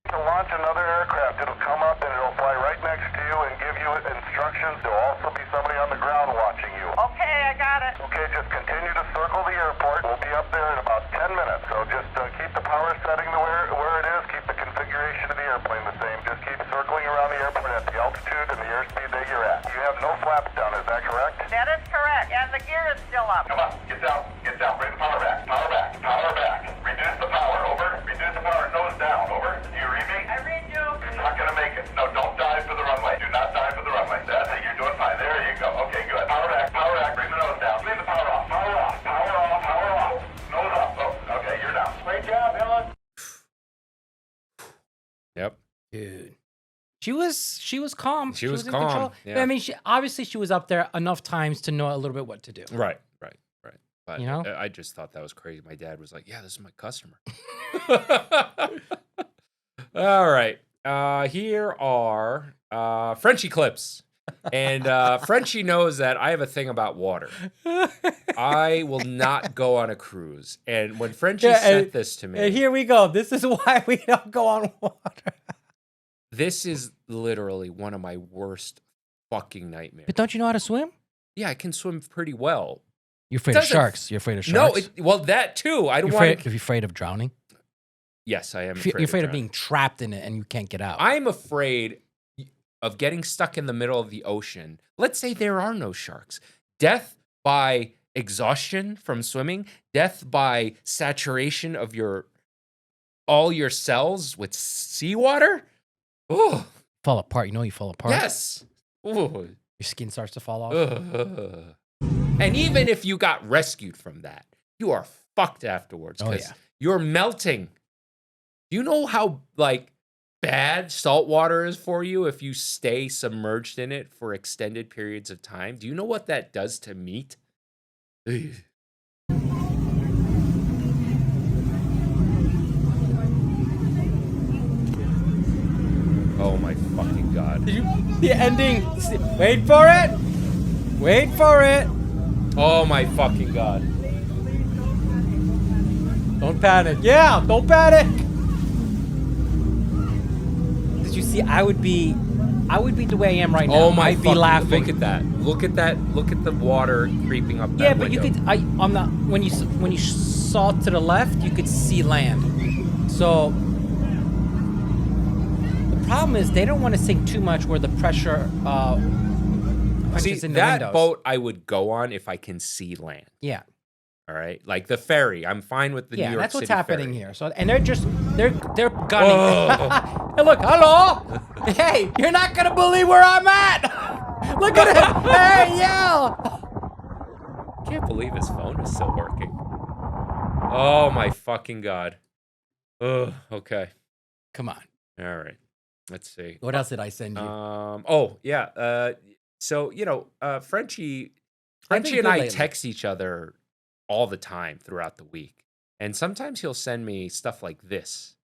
To launch another aircraft, it'll come up and it'll fly right next to you and give you instructions. There'll also be somebody on the ground watching you. Okay, I got it. Okay, just continue to circle the airport. We'll be up there in about 10 minutes. So just keep the power setting to where it is. Keep the configuration of the airplane the same. Just keep circling around the airport at the altitude and the airspeed that you're at. You have no flaps down, is that correct? That is correct. And the gear is still up. Come on, get down, get down. Bring the power back, power back, power back. Reduce the power, over. Reduce the power, nose down, over. Do you read me? I read you. You're not gonna make it. No, don't dive for the runway. Do not dive for the runway. That's it. You're doing fine. There you go. Okay, good. Power back. Power back. Bring the nose down. Leave the power off. Power off. Power off. Power off. Nose up. Oh, okay. You're down. Great job, Helen. Yep. Dude. She was calm. She was in calm, control. yeah. I mean, obviously she was up there enough times to know a little bit what to do. Right. But You know? I just thought that was crazy. My dad was like, yeah, this is my customer. All right. Here are Frenchy clips. And Frenchy knows that I have a thing about water. I will not go on a cruise. And when Frenchy sent this to me. And here we go. This is why we don't go on water. This is literally one of my worst fucking nightmares. But don't you know how to swim? Yeah, I can swim pretty well. You're afraid of Doesn't- sharks. You're afraid of No, sharks. well, that too. I don't You're want afraid, to. you're afraid of drowning? Yes, I am. You're afraid of drowning. being trapped in it and you can't get out. I'm afraid of getting stuck in the middle of the ocean. Let's say there are no sharks. Death by exhaustion from swimming, death by saturation of all your cells with seawater. Oh, fall apart. You know you fall apart. yes. Ooh. Your skin starts to fall off. Ugh. And even if you got rescued from that, you are fucked afterwards Oh, because yeah. you're melting. Do you know how bad salt water is for you if you stay submerged in it for extended periods of time? Do you know what that does to meat? Ugh. Oh my fucking god. The ending. Wait for it. Wait for it. Oh my fucking god. Don't panic. Yeah, don't panic. Did you see? I would be the way I am right now. Oh my I'd be fucking, laughing. look at that. Look at that. Look at the water creeping up that Yeah, but you window. could. On the when you saw to the left, you could see land. So the problem is they don't want to sink too much where the pressure punches See, in the that windows. boat I would go on if I can see land. Yeah. All right, like the ferry. I'm fine with the New Yeah, York that's what's City happening ferry. here. So, and they're gunning. Oh. Hey, look, hello. Hey, you're not gonna believe where I'm at. Look at him! Hey, yo! Can't believe his phone is still working. Oh my fucking god. Ugh, okay. Come on. All right. Let's see. What else did I send you? Oh, yeah. So, you know, Frenchy I've been and good I lately. text each other all the time throughout the week. And sometimes he'll send me stuff like this.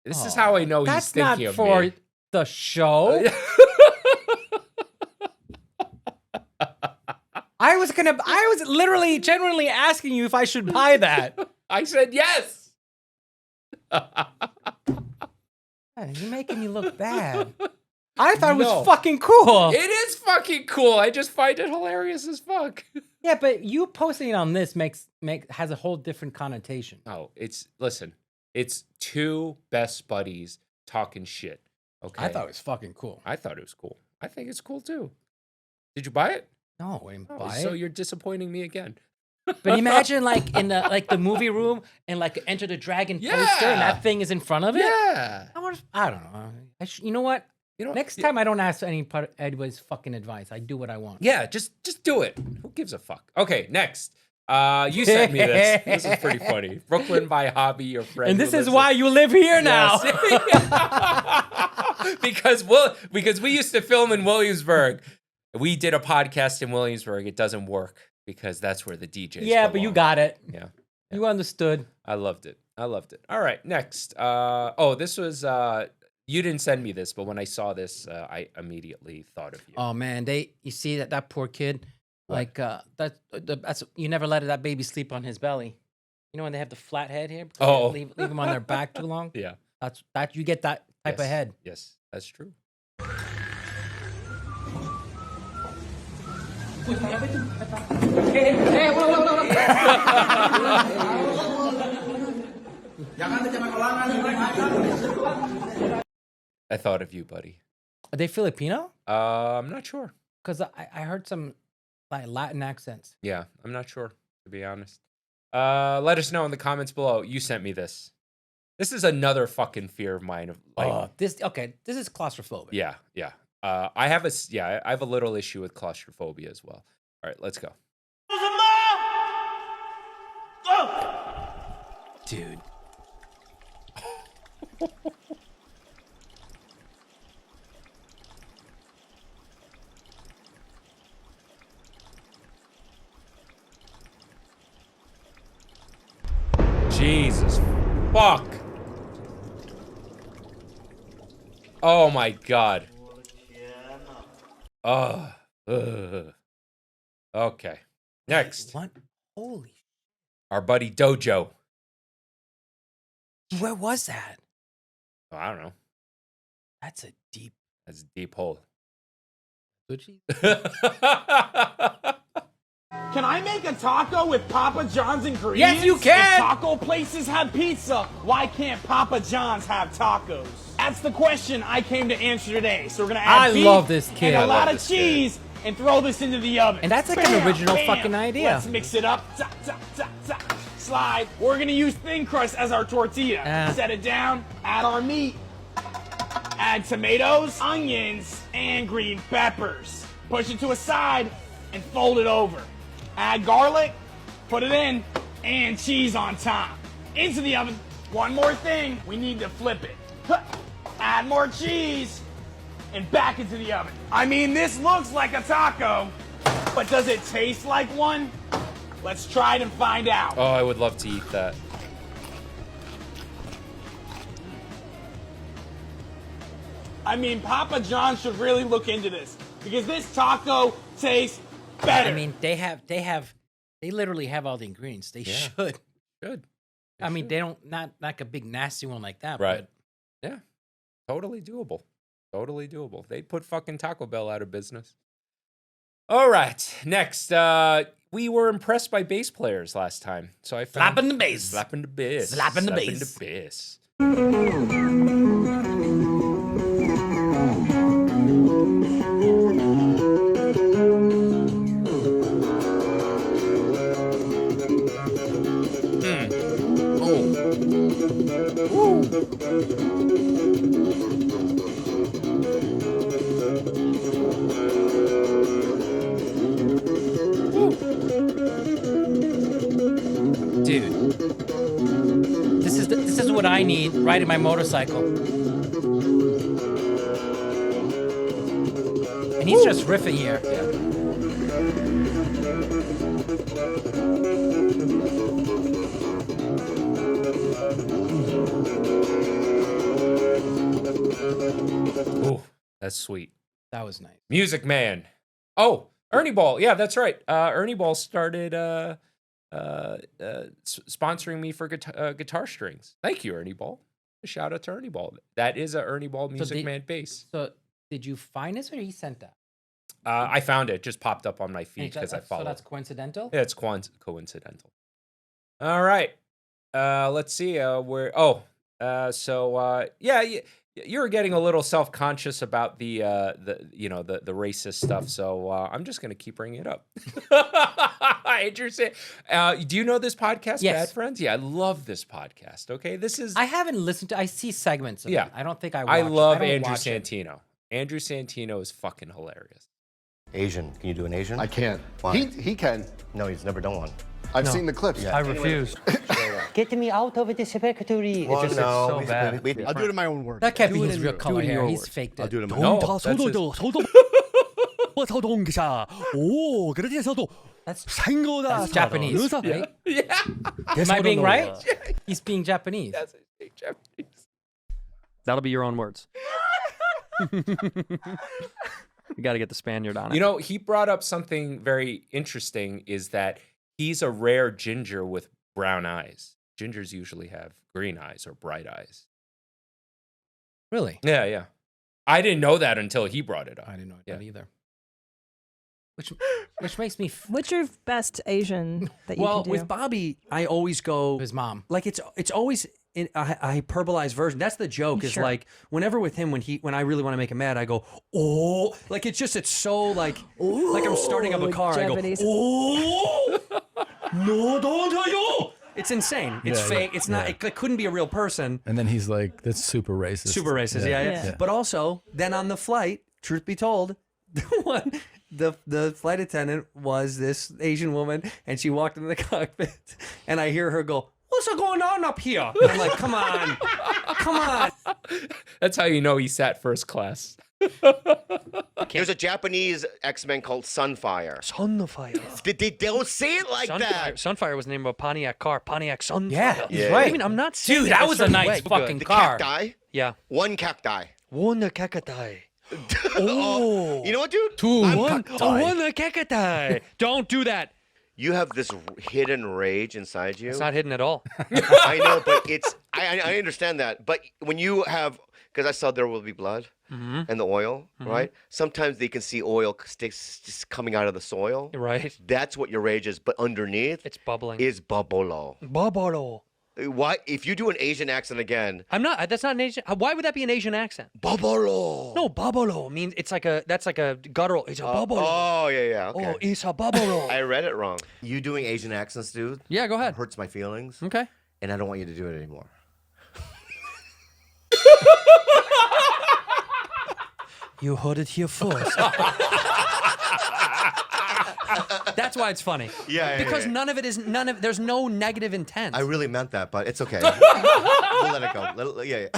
This is how I know he's That's thinking not of for me. the show. I was literally, genuinely asking you if I should buy that. I said yes. Man, you're making me look bad. I thought it No. was fucking cool. It is fucking cool. I just find it hilarious as fuck. Yeah, but you posting it on this has a whole different connotation. Oh, listen, it's two best buddies talking shit. Okay. I thought it was fucking cool. I thought it was cool. I think it's cool too. Did you buy it? No, I didn't buy So it. you're disappointing me again. But imagine like in the movie room and like Enter the Dragon poster and that thing is in front of it. Yeah. I don't know. You know what? Next time I don't ask anybody's fucking advice. I do what I want. Yeah, just do it. Who gives a fuck? Okay, next. You sent me this. This is pretty funny. Brooklyn by hobby, your friend. And who this is lives why you live here now. Yes. because we used to film in Williamsburg. We did a podcast in Williamsburg. It doesn't work because that's where the DJs Yeah, but you belong. got it. Yeah. You understood. I loved it. All right, next. This was you didn't send me this, but when I saw this, I immediately thought of you. Oh man, you see that poor kid, like that's you never let that baby sleep on his belly. You know when they have the flat head here? Oh. leave them on their back too long. Yeah. That you get that type of head. Yes, that's true. I thought of you, buddy. Are they Filipino? I'm not sure. Because I heard some like Latin accents. Yeah, I'm not sure, to be honest. Let us know in the comments below. You sent me this. This is another fucking fear of mine. Of like, This is claustrophobic. Yeah. I have a little issue with claustrophobia as well. All right, let's go. Dude. Jesus fuck. Oh my god. Okay. Next. What? Holy. Our buddy Dojo. Where was that? Oh, I don't know. That's a deep. That's a deep hole. Can I make a taco with Papa John's ingredients? Yes, you can! If taco places have pizza, why can't Papa John's have tacos? That's the question I came to answer today. So we're gonna add beef love this kid. and a I lot love of this cheese and throw this into the oven. And that's like an original fucking idea. Let's mix it up. Ta, ta, ta, ta. Slide. We're gonna use thin crust as our tortilla. Set it down. Add our meat. Add tomatoes, onions, and green peppers. Push it to a side and fold it over. Add garlic, put it in, and cheese on top. Into the oven. One more thing, we need to flip it. Huh. Add more cheese, and back into the oven. I mean, this looks like a taco, but does it taste like one? Let's try it and find out. Oh, I would love to eat that. I mean, Papa John should really look into this because this taco tastes better. I mean, they literally have all the ingredients. They should. I mean, they don't not like a big nasty one like that. Right. Yeah. Totally doable. Totally doable. They'd put fucking Taco Bell out of business. All right. Next, we were impressed by bass players last time. So I found Slapping the bass. Slapping the bass. Slapping the Slapping bass. the bass. I need riding my motorcycle. And he's just riffing here. Ooh, that's sweet. That was nice. Music Man. Oh, Ernie Ball. Yeah, that's right. Ernie Ball started sponsoring me for guitar strings. Thank you, Ernie Ball. A shout out to Ernie Ball. That is a Ernie Ball Music Man bass. So did you find this or he sent that? I found it. Just popped up on my feed because I followed. So that's coincidental? Yeah, it's coincidental. All right. Let's see. You were getting a little self-conscious about the racist stuff. So I'm just gonna keep bringing it up. Andrew, do you know this podcast, Yes. Bad Friends? Yeah, I love this podcast. Okay, I haven't listened to. I see segments of it. I don't think I. I Watch love it. I don't Andrew watch it. Santino. Andrew Santino is fucking hilarious. Asian. Can you do an Asian? I can't. Why? He can. No, he's never done one. I've seen the clips. Yeah. I refuse. Get me out of this factory. Well, it's so bad. I'll do it in my own words. That can't be his real color hair. He's faked it. I'll do it in my No, own that's his- That's Japanese, right? Yeah. Am I being right? He's being Japanese. That's Japanese. That'll be your own words. You got to get the Spaniard on it. You know, he brought up something very interesting is that he's a rare ginger with brown eyes. Gingers usually have green eyes or bright eyes. Really? Yeah, yeah. I didn't know that until he brought it up. I didn't know that either. Which makes me. What's your best Asian that you can do? With Bobby, I always go his mom. Like it's always a hyperbolized version. That's the joke. Is Sure. like whenever with him when I really want to make him mad, I go oh, like it's so like I'm starting up a like car. Japanese. I go oh no don't you. It's insane. It's Yeah, fake. yeah, It's not. yeah. It couldn't be a real person. And then he's like, that's super racist. Super racist. Yeah. But also, then on the flight, truth be told, the flight attendant was this Asian woman, and she walked into the cockpit, and I hear her go, "What's going on up here?" And I'm like, "Come on, come on." That's how you know he sat first class. There's a Japanese X-Men called Sunfire. Sunfire. They don't say it like that. Sunfire was the name of a Pontiac car. Pontiac Sunfire. Yeah, he's right. I mean, I'm not saying Dude, that was a nice fucking The car. cacti. Yeah. One cacti. One cacti. Oh. You know what, dude? One cacti. Don't do that. You have this hidden rage inside you. It's not hidden at all. I know, but it's. I understand that. But when you have, because I saw There Will Be Blood and the oil, right? Sometimes they can see oil sticks just coming out of the soil. Right. That's what your rage is. But underneath, it's bubbling. Is bubbalo. Bubbalo. Why? If you do an Asian accent again, I'm not. That's not an Asian. Why would that be an Asian accent? Bubbalo. No, bubbalo means it's like a. That's like a guttural. It's a bubbalo. Oh yeah. Okay. Oh, it's a bubbalo. I read it wrong. You doing Asian accents, dude? Yeah, go ahead. Hurts my feelings. Okay. And I don't want you to do it anymore. You heard it here first. That's why it's funny. Yeah, Because none of it is there's no negative intent. I really meant that, but it's okay. We'll let it go. Yeah.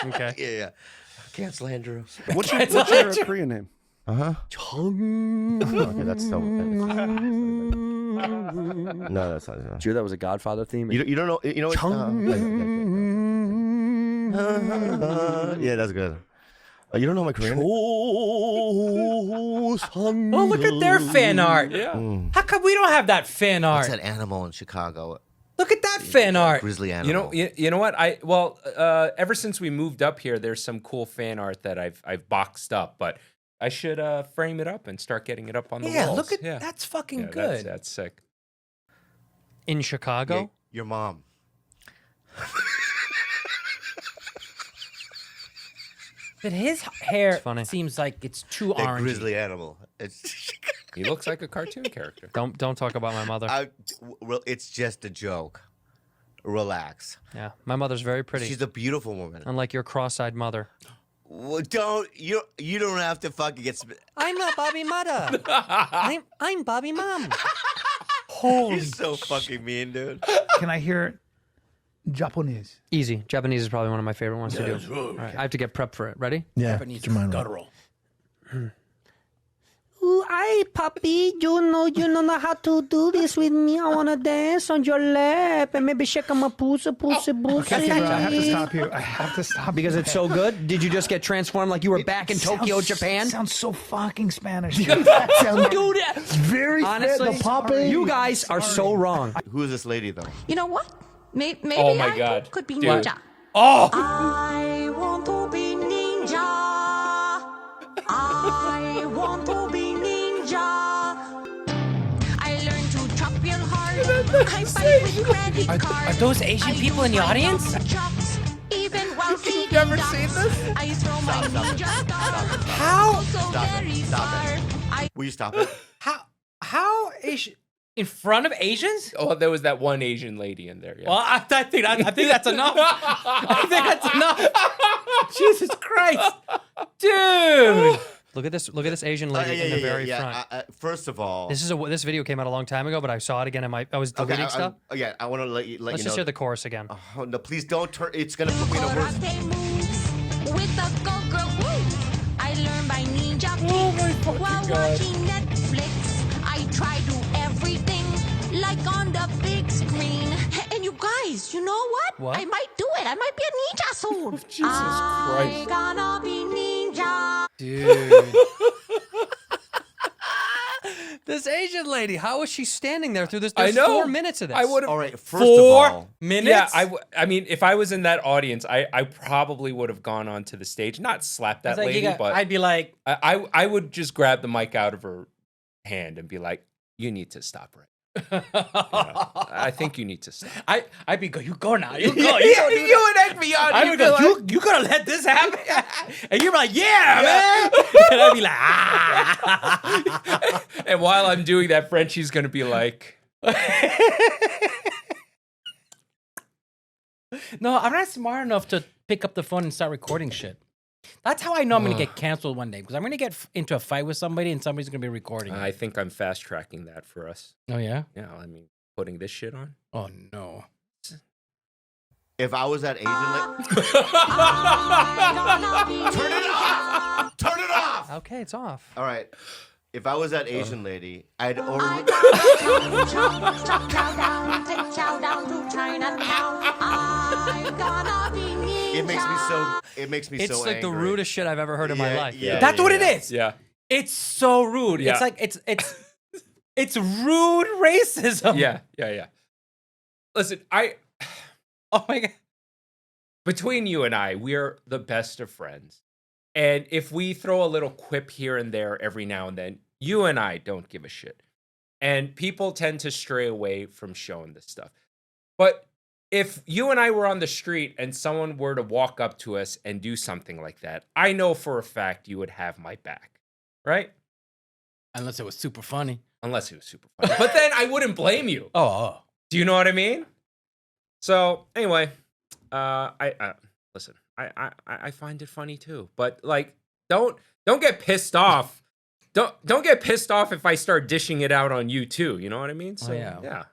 Okay. Yeah. Cancel Andrew. What's your Korean name? Chung. Okay, that's so. No, that's not. Sure, that was a Godfather theme. You don't know. You know. Yeah, that's good. You don't know my Korean? Oh, look at their fan art. Yeah. How come we don't have that fan art? What's that animal in Chicago? Look at that fan art. Grizzly animal. You know what? Ever since we moved up here, there's some cool fan art that I've boxed up, but I should frame it up and start getting it up on the walls. Yeah, look at that's fucking good. That's sick. In Chicago? Yeah, your mom. But his hair funny. seems like it's too That orange. grizzly animal. He looks like a cartoon character. Don't talk about my mother. It's just a joke. Relax. Yeah, my mother's very pretty. She's a beautiful woman. Unlike your cross-eyed mother. Well, you don't have to fucking get. I'm not Bobby mother. I'm Bobby mom. You're so fucking mean, dude. Can I hear it? Japanese. Easy. Japanese is probably one of my favorite ones to do. Yes, All right, I have to get prepped for it. Ready? Yeah. Japanese Jermaine roll. guttural. Ooh, hi, puppy. You know how to do this with me. I want to dance on your lap and maybe shake on my pussy. Okay, bro, I have to stop you. I have to stop Because it's so good. Did you just get transformed like you were back in Tokyo, Japan? Sounds so fucking Spanish. Dude, that sounds very Honestly, the popping. you guys are so wrong. Who is this lady though? You know what? Maybe Oh my I God. could be Dude. ninja. Oh! I want to be ninja. I want to be ninja. I learned to chop real hard. I fight with credit cards. Are those Asian people in the audience? Even while You've never seen this? I throw my ninja star. How? Stop it. Stop it. Will you stop it? How Asian? In front of Asians? Oh, there was that one Asian lady in there. Yeah. Well, I think that's enough. I think that's enough. Jesus Christ, dude! Look at this Asian lady in the very front. First of all, This video came out a long time ago, but I saw it again. I was deleting stuff. I want to let you Let's know. just hear the chorus again. Oh, no, please don't turn. It's gonna put me in a worse. With the go girl moves, I learned by ninja while watching Netflix. I try to everything like on the big screen. And you guys, you know what? What? I might do it. I might be a ninja soon. Jesus Christ. I gonna be ninja. Dude. This Asian lady, how is she standing there through this? I There's know. 4 minutes of this. I would have. All right. First of 4 all, minutes? Yeah, I mean, if I was in that audience, I probably would have gone onto the stage, not slapped that It's like lady, but I'd be like, I would just grab the mic out of her hand and be like, "You need to stop right. I think you need to stop." I'd be go, you go now, you go, Yeah, you and egg me on. I You'd would be go, like, you gonna let this happen? And you're like, yeah, man. And I'd be like, ah. and while I'm doing that, Frenchy's gonna be like, No, I'm not smart enough to pick up the phone and start recording shit. That's how I know I'm gonna get canceled one day because I'm gonna get into a fight with somebody and somebody's gonna be recording. I think I'm fast tracking that for us. Oh yeah? Yeah, I mean, putting this shit on. Oh no. if I was that Asian lady, turn it off. Turn it off. Okay, it's off. All right. If I was that Asian lady, I'd order. It makes me so. It makes me It's so. like the angry. rudest shit I've ever heard in my life. That's what it is. Yeah. It's so rude. Yeah. It's like it's rude racism. Yeah. Listen, Oh my god. between you and I, we're the best of friends. And if we throw a little quip here and there every now and then, you and I don't give a shit. And people tend to stray away from showing this stuff. But if you and I were on the street and someone were to walk up to us and do something like that, I know for a fact you would have my back. Right? Unless it was super funny. Unless it was super funny. But then I wouldn't blame you. Oh. Do you know what I mean? So anyway, listen. I find it funny too, but like, don't get pissed off. Don't get pissed off if I start dishing it out on you too. You know what I mean? So yeah.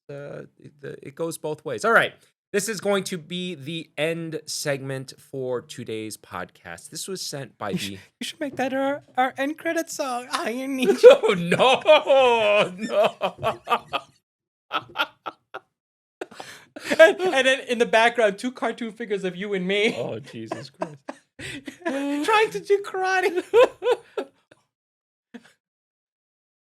It goes both ways. All right. This is going to be the end segment for today's podcast. This was sent by the. You should make that our end credit song. I need you. Oh, no. And then in the background, 2 cartoon figures of you and me. Oh, Jesus Christ. Trying to do karate.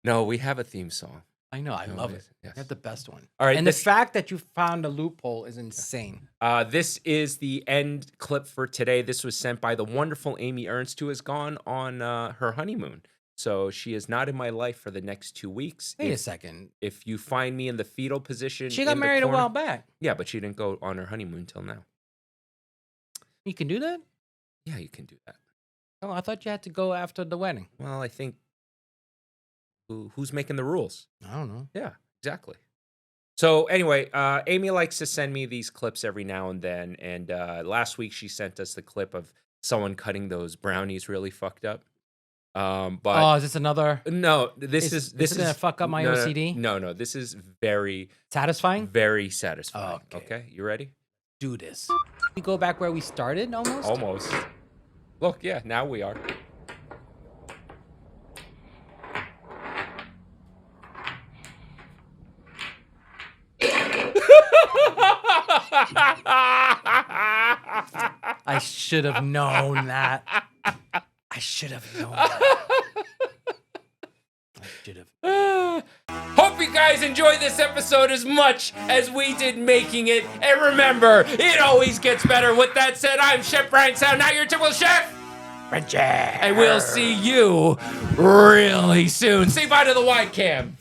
No, we have a theme song. I know, I love it. Yes. You have the best one. All right, and the fact that you found a loophole is insane. This is the end clip for today. This was sent by the wonderful Amy Ernst, who has gone on her honeymoon. So she is not in my life for the next 2 weeks. Wait a second. If you find me in the fetal position, She got in the married a corner- while back. Yeah, but she didn't go on her honeymoon till now. You can do that? Yeah, you can do that. Oh, I thought you had to go after the wedding. Well, I think who's making the rules? I don't know. Yeah, exactly. So anyway, Amy likes to send me these clips every now and then. And last week she sent us the clip of someone cutting those brownies really fucked up. But is this another? No, this Is is gonna fuck up my OCD? No, this is very Satisfying. very satisfying. Okay, you ready? Do this. We go back where we started almost. Almost. Look, yeah, now we are. I should have known that. I should have known that. I should have. Hope you guys enjoyed this episode as much as we did making it. And remember, it always gets better. With that said, I'm Chef Brian Sound, now your typical chef, Frenchy. and we'll see you really soon. Say bye to the wide cam.